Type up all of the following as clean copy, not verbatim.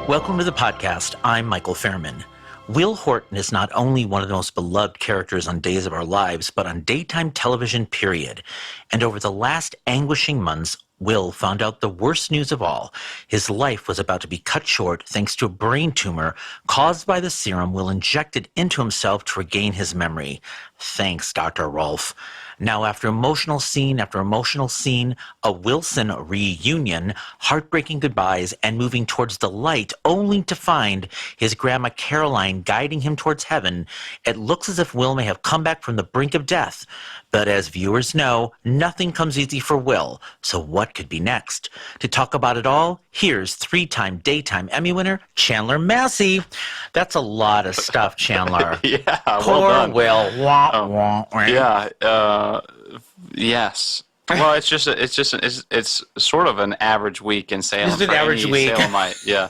Welcome to the podcast. I'm Michael Fairman. Will Horton is not only one of the most beloved characters on Days of Our Lives, but on daytime television, period. And over the last anguishing months, Will found out the worst news of all. His life was about to be cut short thanks to a brain tumor caused by the serum Will injected into himself to regain his memory. Thanks, Dr. Rolfe. Now, after emotional scene after emotional scene, a Wilson reunion, heartbreaking goodbyes, and moving towards the light, only to find his grandma Caroline guiding him towards heaven, it looks as if Will may have come back from the brink of death. But as viewers know, nothing comes easy for Will. So what could be next? To talk about it all, here's three-time Daytime Emmy winner Chandler Massey. That's a lot of stuff, Chandler. Yeah, Poor well done. Will. Wah, wah, wah. Yeah. Yes. Well, it's sort of an average week in Salem. It's an for average any week. Salemite. Yeah.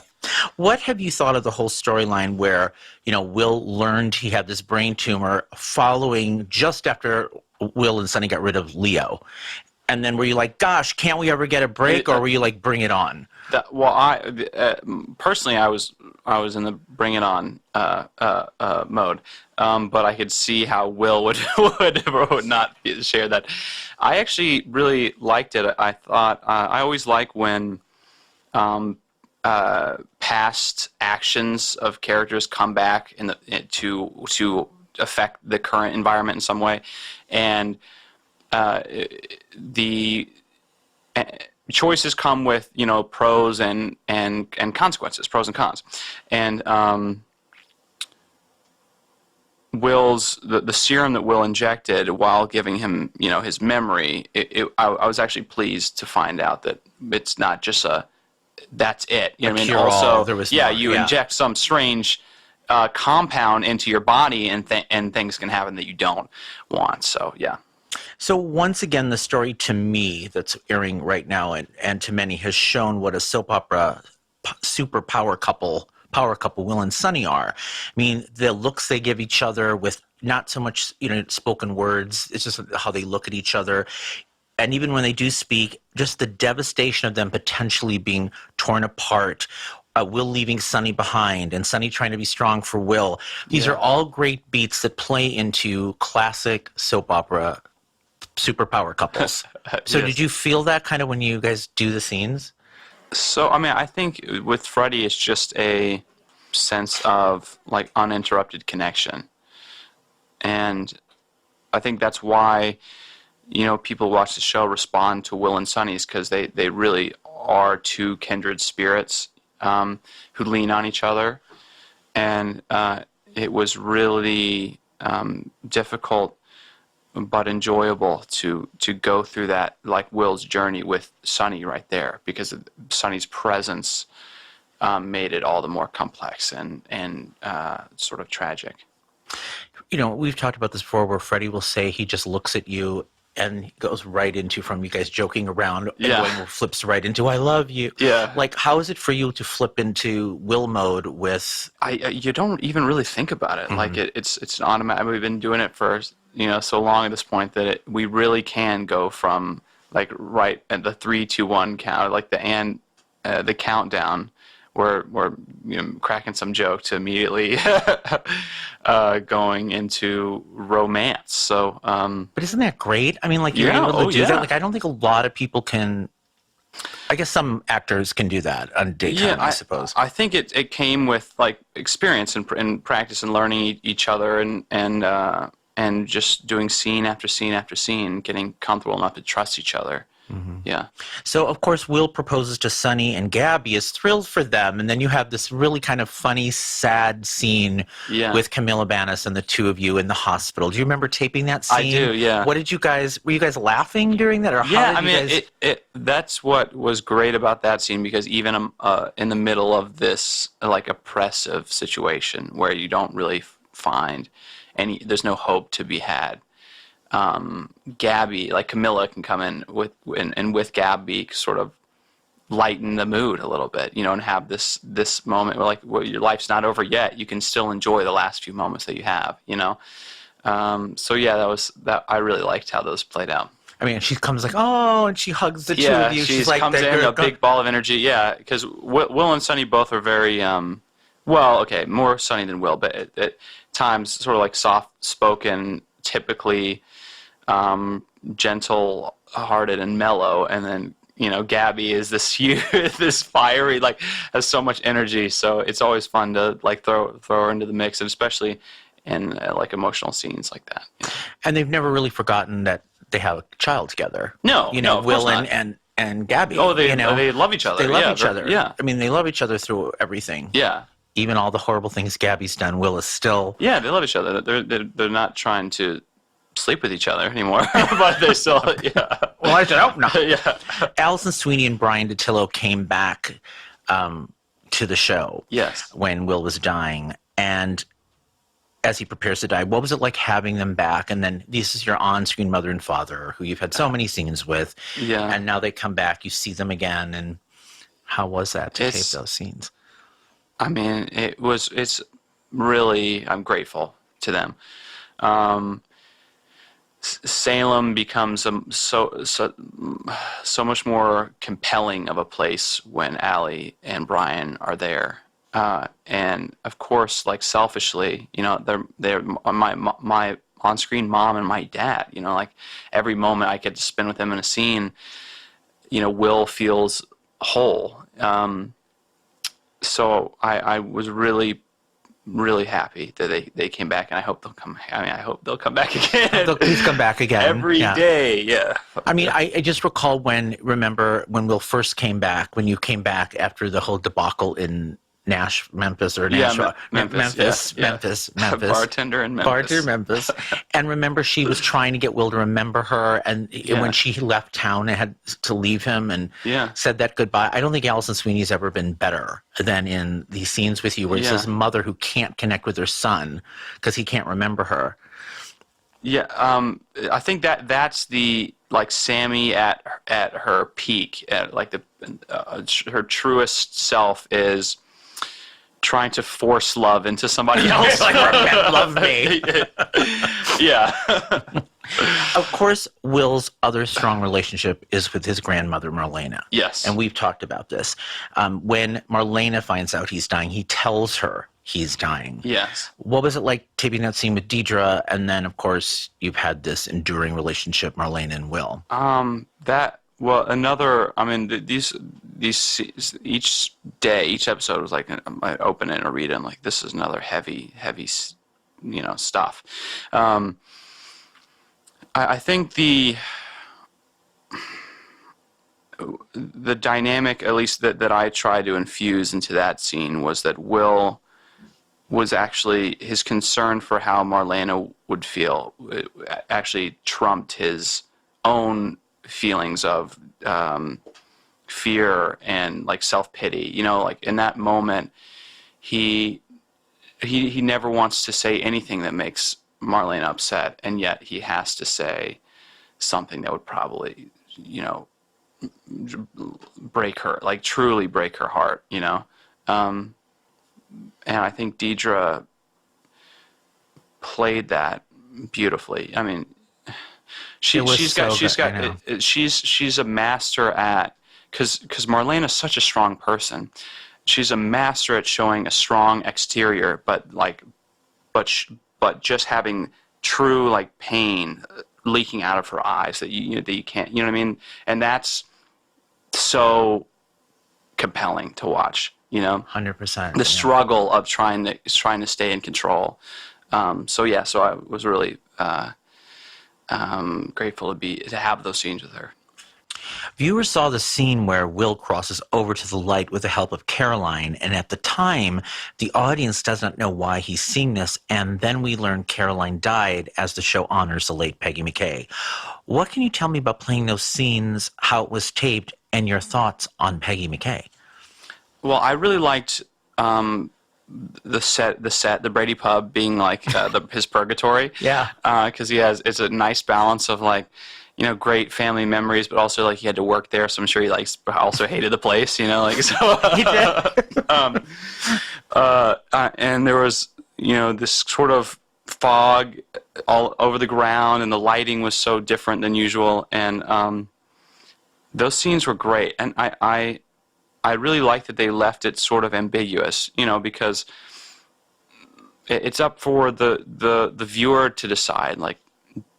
What have you thought of the whole storyline where, Will learned he had this brain tumor following just after Will and Sonny got rid of Leo? And then were you like, gosh, can't we ever get a break? Or were you like, bring it on? I personally, I was in the bring it on mode, but I could see how Will would not share that. I actually really liked it. I thought I always like when past actions of characters come back to affect the current environment in some way, and the choices come with pros and consequences, pros and cons, and the serum that Will injected while giving him his memory. I was actually pleased to find out that it's not just that's it. You know what I mean? Also, there was inject some strange compound into your body, and things can happen that you don't want. So yeah. So once again, the story to me that's airing right now and to many has shown what a soap opera super power couple Will and Sonny are. I mean, the looks they give each other with not so much spoken words. It's just how they look at each other. And even when they do speak, just the devastation of them potentially being torn apart. Will leaving Sonny behind and Sonny trying to be strong for Will. These are all great beats that play into classic soap opera superpower couples. So Yes. Did you feel that kind of when you guys do the scenes? So, I mean, I think with Freddie, it's just a sense of like uninterrupted connection. And I think that's why, people watch the show respond to Will and Sonny's, because they really are two kindred spirits who lean on each other. And it was really difficult but enjoyable to go through that, like Will's journey with Sonny right there, because Sonny's presence made it all the more complex and sort of tragic. We've talked about this before where Freddie will say he just looks at you and goes right into, from you guys joking around, and flips right into "I love you." Yeah. Like, how is it for you to flip into Will mode with? You don't even really think about it. Mm-hmm. Like it's an automatic. We've been doing it for so long at this point that we really can go from like right at the 3, 2, 1 count, like the countdown. We're cracking some joke to immediately going into romance. So, but isn't that great? I mean, like you're able to do that. Like I don't think a lot of people can. I guess some actors can do that on daytime. I suppose. I think it came with like experience and practice and learning each other and just doing scene after scene after scene, getting comfortable enough to trust each other. Mm-hmm. Yeah. So, of course, Will proposes to Sonny, and Gabby is thrilled for them. And then you have this really kind of funny, sad scene with Camilla Bannis and the two of you in the hospital. Do you remember taping that scene? I do, yeah. What did you guys, were you guys laughing during that? Or how did you guys... that's what was great about that scene, because even in the middle of this, like, oppressive situation where you don't really find there's no hope to be had, Gabby, like Camilla, can come in with Gabby sort of lighten the mood a little bit, and have this moment where, like, well, your life's not over yet. You can still enjoy the last few moments that you have, So yeah, that I really liked how those played out. I mean, she comes like, oh, and she hugs the two of you. She like, comes in a big ball of energy. Yeah, because Will and Sunny both are very well, okay, more Sunny than Will, but at times sort of like soft-spoken, typically gentle-hearted and mellow, and then Gabby is this this fiery, like has so much energy. So it's always fun to like throw her into the mix, and especially in like emotional scenes like that. And they've never really forgotten that they have a child together. No, Will and Gabby. Oh, they love each other. They love each other. Yeah, I mean, they love each other through everything. Yeah. Even all the horrible things Gabby's done, Will is still... Yeah, they love each other. They're not trying to sleep with each other anymore, but they still, yeah. Well, I should hope not. Yeah. Alison Sweeney and Brian DiTillo came back to the show. Yes. When Will was dying, and as he prepares to die, what was it like having them back? And then this is your on-screen mother and father, who you've had so many scenes with. Yeah. And now they come back, you see them again, and how was that to tape those scenes? I mean, it's really, I'm grateful to them. Salem becomes so much more compelling of a place when Allie and Brian are there. And of course, like selfishly, they're my on-screen mom and my dad. Like every moment I get to spend with them in a scene, Will feels whole. So I was really, really happy that they came back, and I hope they'll come. I mean, I hope they'll come back again. Please come back again every day. Yeah. I mean, I just recall remember when Will first came back, when you came back after the whole debacle in Memphis. Memphis. Bartender in Memphis. And remember, she was trying to get Will to remember her, and when she left town and had to leave him and said that goodbye. I don't think Alison Sweeney's ever been better than in these scenes with you, where it's his mother who can't connect with her son because he can't remember her. Yeah, I think that's the like Sammy at her peak, at like her truest self is trying to force love into somebody else. Like, love me. Yeah. Of course, Will's other strong relationship is with his grandmother, Marlena. Yes. And we've talked about this. When Marlena finds out he's dying, he tells her he's dying. Yes. What was it like taping that scene with Deidre? And then, of course, you've had this enduring relationship, Marlena and Will. Each day, each episode was like, I open it and read it, and like, this is another heavy, stuff. I think the dynamic, at least that I tried to infuse into that scene, was that Will was actually, his concern for how Marlena would feel actually trumped his own feelings of fear and like self-pity. Like in that moment, he never wants to say anything that makes Marlena upset, and yet he has to say something that would probably, break her, like truly break her heart, and I think Deidre played that beautifully. I mean, she's a master at, because Marlena's such a strong person. She's a master at showing a strong exterior, but just having true like pain leaking out of her eyes that you can't, you know what I mean? And that's so compelling to watch. 100%. The struggle of trying to stay in control. So I was really grateful to have those scenes with her. Viewers saw the scene where Will crosses over to the light with the help of Caroline, and at the time, the audience does not know why he's seeing this, and then we learn Caroline died as the show honors the late Peggy McKay. What can you tell me about playing those scenes, how it was taped, and your thoughts on Peggy McKay? Well, I really liked the Brady Pub being like his purgatory. Yeah. Because it's a nice balance of like, great family memories, but also like he had to work there, so I'm sure he also hated the place, so. He did. And there was, this sort of fog all over the ground, and the lighting was so different than usual. And those scenes were great. And I really liked that they left it sort of ambiguous, because it's up for the viewer to decide, like,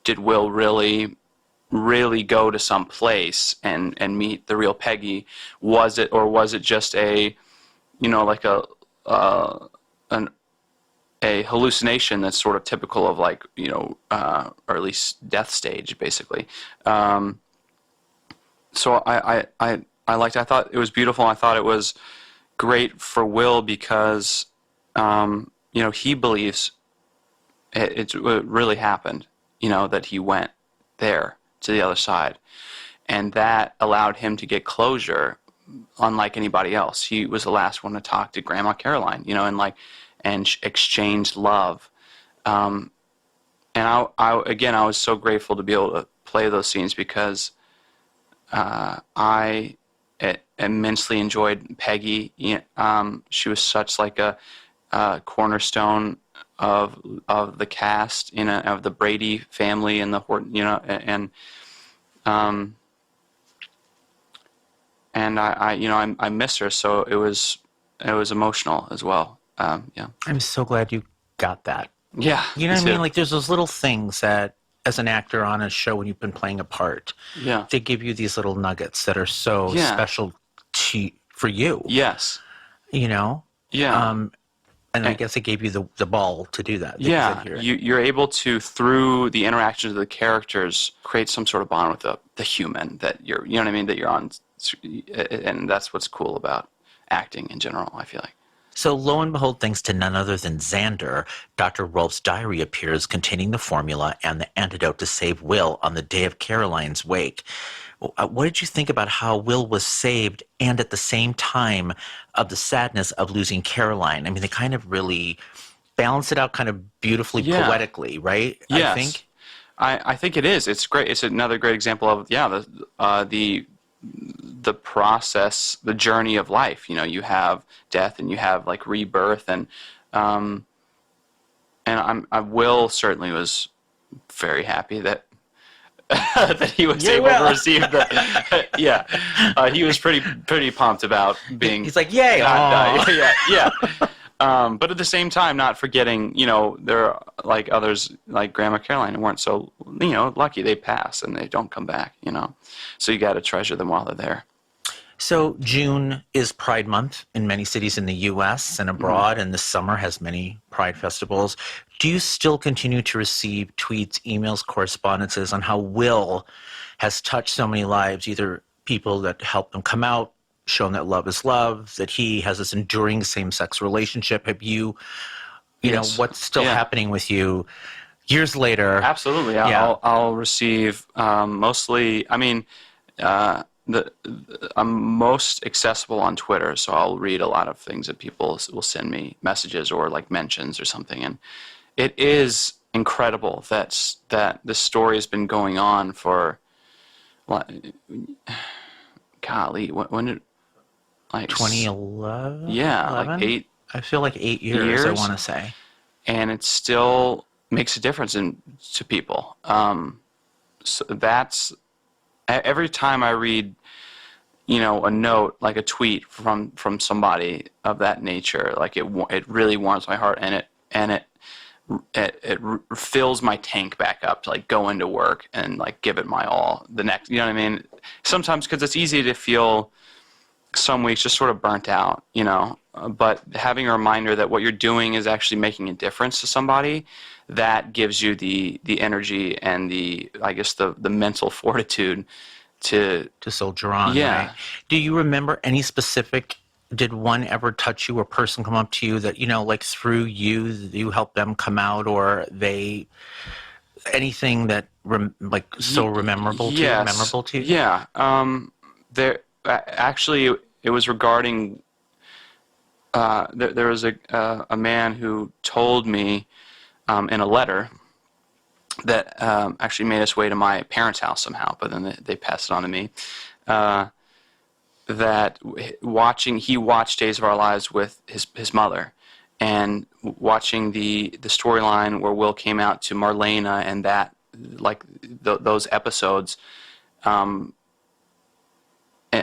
did Will really go to some place and meet the real Peggy? Was it just a, like a hallucination that's sort of typical of, like, or at least death stage, basically. So I thought it was beautiful. I thought it was great for Will because, he believes it really happened, that he went there to the other side. And that allowed him to get closure unlike anybody else. He was the last one to talk to Grandma Caroline, and exchange love. And I was so grateful to be able to play those scenes because I immensely enjoyed Peggy. She was such like a cornerstone of the cast, of the Brady family and the Horton, and I miss her, so it was emotional as well. Yeah. I'm so glad you got that. Yeah. You know what I mean? Like, there's those little things that, as an actor on a show, when you've been playing a part, yeah, they give you these little nuggets that are so special for you. Yes. Yeah. And I guess it gave you the ball to do that. Yeah, you're able to, through the interactions of the characters, create some sort of bond with the human that you're, that you're on, and that's what's cool about acting in general, I feel like. So lo and behold, thanks to none other than Xander, Dr. Rolf's diary appears containing the formula and the antidote to save Will on the day of Caroline's wake. What did you think about how Will was saved and at the same time of the sadness of losing Caroline? I mean, they kind of really balance it out kind of beautifully, poetically, right? Yes. I think it is. It's great. It's another great example of, the process, the journey of life. You have death and you have like rebirth, and Will certainly was very happy that that he was able to receive the he was pretty pumped about being. He's like, yay! Yeah. But at the same time, not forgetting, there are like others like Grandma Caroline who weren't so, lucky. They pass and they don't come back, So you got to treasure them while they're there. So June is Pride Month in many cities in the U.S. and abroad, and this summer has many Pride festivals. Do you still continue to receive tweets, emails, correspondences on how Will has touched so many lives, either people that help them come out, shown that love is love, that he has this enduring same-sex relationship? Have you, what's still happening with you years later? Absolutely. I'll receive mostly, I'm most accessible on Twitter, so I'll read a lot of things that people will send me messages or like mentions or something, and it is incredible that this story has been going on for, golly, when did, like 2011? Yeah, 11? like 8. I feel like 8 years. I want to say, and it still makes a difference to people. So that's. Every time I read, a note, like a tweet from somebody of that nature, like it really warms my heart, and it fills my tank back up to like go into work and like give it my all. The next, you know what I mean? Sometimes, because it's easy to feel some weeks just sort of burnt out, but having a reminder that what you're doing is actually making a difference to somebody, that gives you the energy and the mental fortitude to soldier on. Yeah. Right? Do you remember any specific? Did one ever touch you, or person come up to you that like through you help them come out, or they anything that so memorable to you? Memorable to you? Yeah. There actually it was regarding. There was a man who told me in a letter that actually made its way to my parents' house somehow, but then they passed it on to me, that he watched Days of Our Lives with his mother, and watching the storyline where Will came out to Marlena and that, like, those episodes,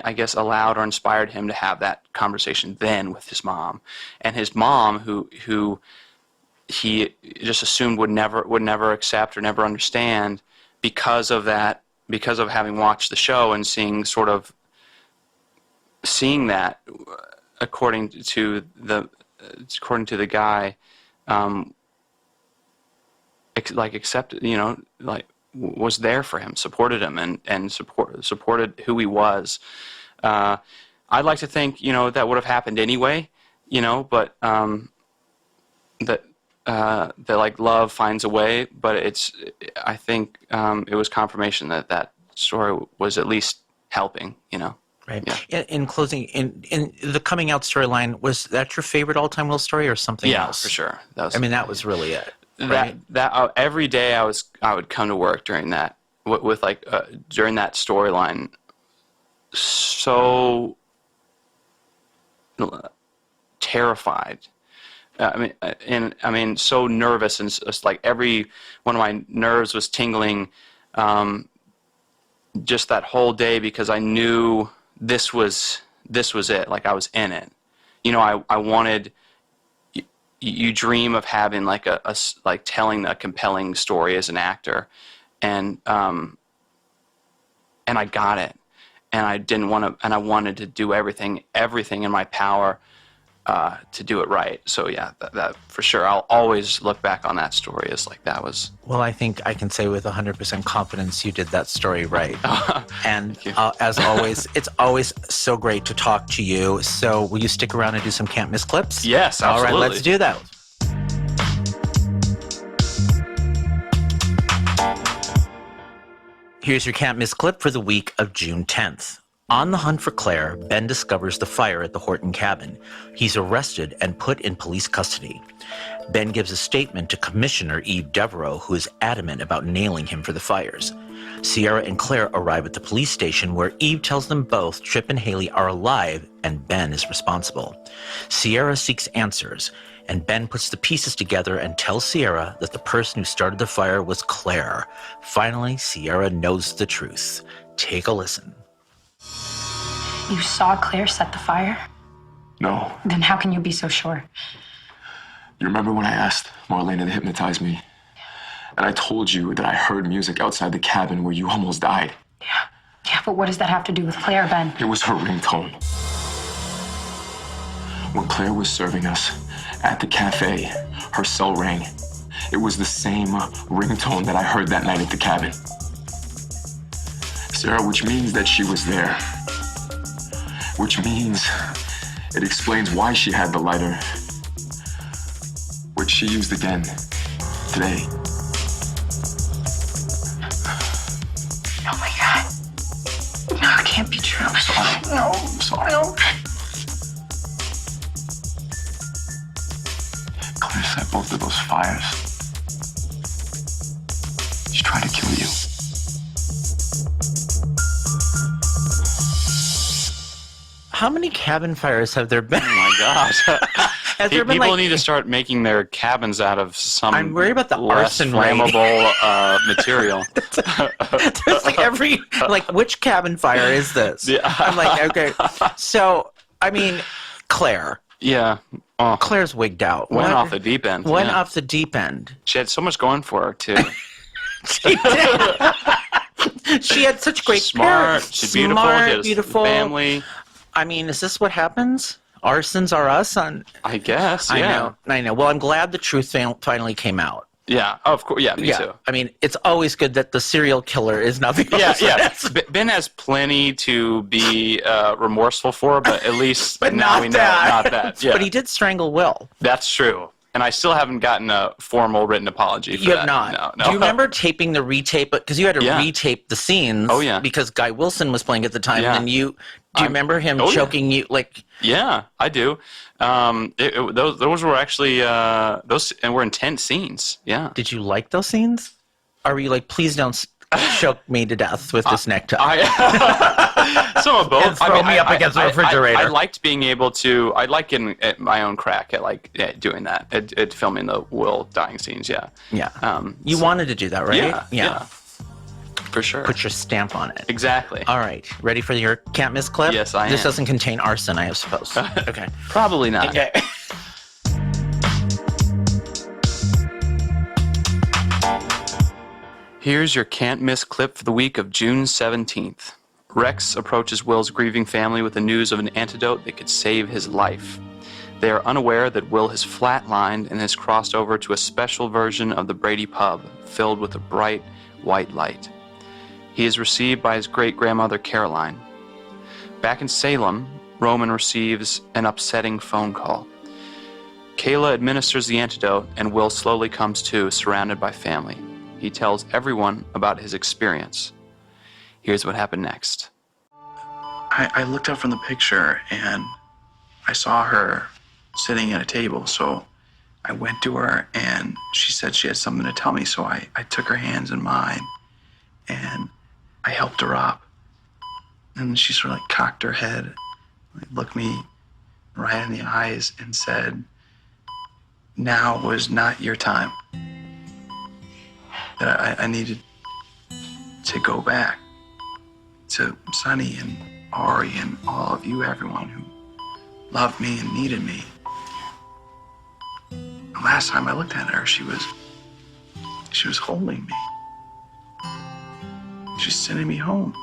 I guess allowed or inspired him to have that conversation then with his mom. And his mom, who he just assumed would never accept or never understand, because of having watched the show and seeing that according to the guy, accepted, was there for him, supported him, and supported who he was. I'd like to think, that would have happened anyway, but that like love finds a way. But I think it was confirmation that story was at least helping, Right. Yeah. In closing, in the coming out storyline, was that your favorite all-time Will story or something else? Yeah, for sure. That was really it. Right? That every day I would come to work during that during that storyline, so terrified. So nervous, and it's like every one of my nerves was tingling, just that whole day, because I knew this was it. Like, I was in it. I wanted. You dream of having like telling a compelling story as an actor, and I got it, and I didn't want to, and I wanted to do everything in my power to do it right. So yeah, that for sure. I'll always look back on that story as like that was. Well, I think I can say with 100% confidence you did that story right. And as always, it's always so great to talk to you. So will you stick around and do some Can't Miss clips? Yes, absolutely. All right, let's do that. Here's your Can't Miss clip for the week of June 10th. On the hunt for Claire, Ben discovers the fire at the Horton cabin. He's arrested and put in police custody. Ben gives a statement to Commissioner Eve Devereaux, who is adamant about nailing him for the fires. Sierra and Claire arrive at the police station, where Eve tells them both Tripp and Haley are alive and Ben is responsible. Sierra seeks answers, and Ben puts the pieces together and tells Sierra that the person who started the fire was Claire. Finally, Sierra knows the truth. Take a listen. You saw Claire set the fire? No. Then how can you be so sure? You remember when I asked Marlena to hypnotize me? And I told you that I heard music outside the cabin where you almost died. Yeah, but what does that have to do with Claire, Ben? It was her ringtone. When Claire was serving us at the cafe, her cell rang. It was the same ringtone that I heard that night at the cabin. Sarah, which means that she was there. Which means it explains why she had the lighter, which she used again today. Oh my God. No, it can't be true. I'm sorry. No. I'm sorry. No. Claire set both of those fires. She tried to kill you. How many cabin fires have there been? Oh my gosh. Has there been, People need to start making their cabins out of some I'm worried about the less arson rate. flammable material. There's which cabin fire is this? Yeah. I'm like, okay. So, Claire. Yeah. Oh, Claire's wigged out. went off the deep end. Went Yeah. off the deep end. She had so much going for her, too. She did. She had such great Smart. parents. She's beautiful. Smart, She has beautiful family. Is this what happens? Arsons are us on. I guess. Yeah. I know. Well, I'm glad the truth finally came out. Yeah. Oh, of course. Yeah. Me too. It's always good that the serial killer is not the Yeah. Ben has plenty to be remorseful for, but at least But now not we that. know not that. Yeah. But he did strangle Will. That's true. And I still haven't gotten a formal written apology for You that. have not. No. Do you remember taping the retape? Because you had to Yeah. retape the scenes. Oh, yeah. Because Guy Wilson was playing at the time, Yeah. and do you remember him Oh, yeah. choking you? Yeah, I do. Those were actually those and were intense scenes. Yeah. Did you like those scenes? Or were you like, please don't choke me to death with this necktie? Some of both. And throw me up against the refrigerator. I liked being able to. I like getting at my own crack at doing that. At filming the Will dying scenes. Yeah. Yeah. You wanted to do that, right? Yeah. For sure. Put your stamp on it. Exactly. All right. Ready for your can't miss clip? Yes, I am. This doesn't contain arson, I suppose. Okay. Probably not. Okay. Here's your can't miss clip for the week of June 17th. Rex approaches Will's grieving family with the news of an antidote that could save his life. They are unaware that Will has flatlined and has crossed over to a special version of the Brady pub filled with a bright white light. He is received by his great-grandmother Caroline. Back in Salem, Roman receives an upsetting phone call. Kayla administers the antidote and Will slowly comes to, surrounded by family. He tells everyone about his experience. Here's what happened next. I looked up from the picture and I saw her sitting at a table. So I went to her and she said she had something to tell me. So I took her hands in mine and I helped her up. And she sort of like cocked her head, looked me right in the eyes and said, "Now was not your time." That I needed to go back to Sonny and Ari and all of you, everyone who loved me and needed me. The last time I looked at her, she was holding me. She's sending me home.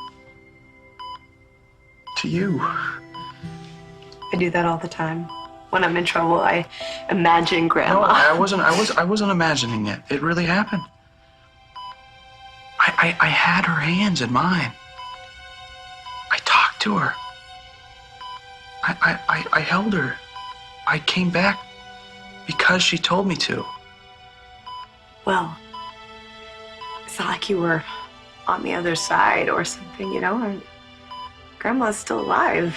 To you. I do that all the time. When I'm in trouble, I imagine No, Grandma. I wasn't imagining it. It really happened. I had her hands in mine. I talked to her. I held her. I came back because she told me to. Well, it's not like you were on the other side or something, you know? And Grandma's still alive.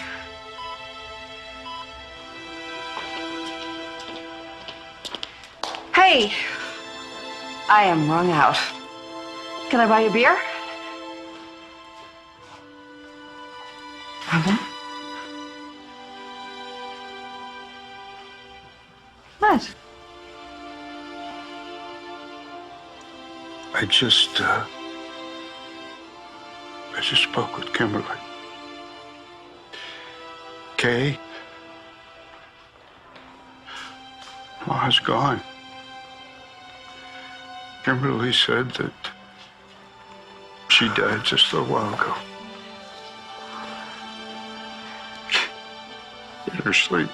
Hey, I am wrung out. Can I buy you a beer? What? I just spoke with Kimberly. Kay, Ma's gone. Kimberly said that she died just a little while ago. In her sleep.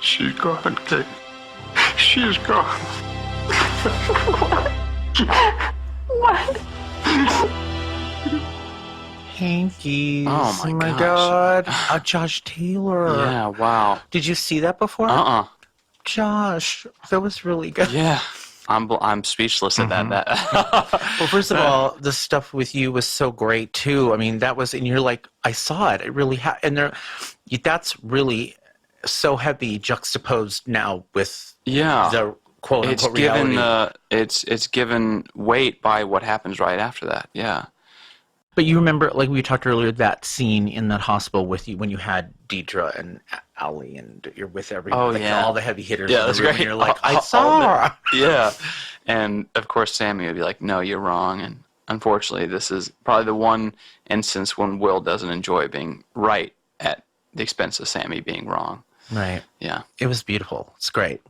She's gone, Kay. She is gone. What? Hankies. Oh my God. gosh. Josh Taylor. Yeah, wow. Did you see that before? Josh, that was really good. Yeah. I'm speechless at that. Well, first of all, the stuff with you was so great too. I mean, that was, and you're like, I saw it. It really and that's really so heavy juxtaposed now with the quote unquote reality. It's given weight by what happens right after that. Yeah. But you remember, like we talked earlier, that scene in that hospital with you when you had Deidre and Ali, and you're with everyone, all the heavy hitters. Yeah, in the that's room, great. And you're like, I saw her. Yeah, and of course Sammy would be like, "No, you're wrong." And unfortunately, this is probably the one instance when Will doesn't enjoy being right at the expense of Sammy being wrong. Right. Yeah. It was beautiful. It's great.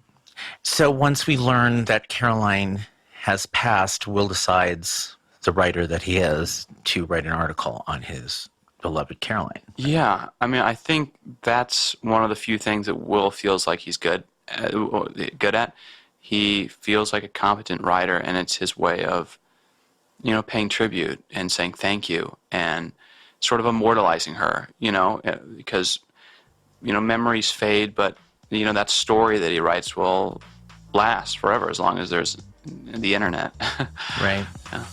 So once we learn that Caroline has passed, Will decides, the writer that he is, to write an article on his beloved Caroline. Yeah, I mean, I think that's one of the few things that Will feels like he's good at. He feels like a competent writer, and it's his way of, paying tribute and saying thank you and sort of immortalizing her, because, memories fade, but, that story that he writes will last forever as long as there's the internet. Right. Yeah.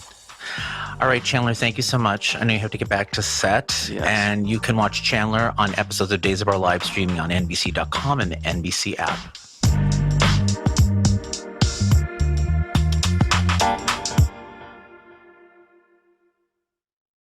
All right, Chandler, thank you so much. I know you have to get back to set. Yes. And you can watch Chandler on episodes of Days of Our Lives streaming on NBC.com and the NBC app.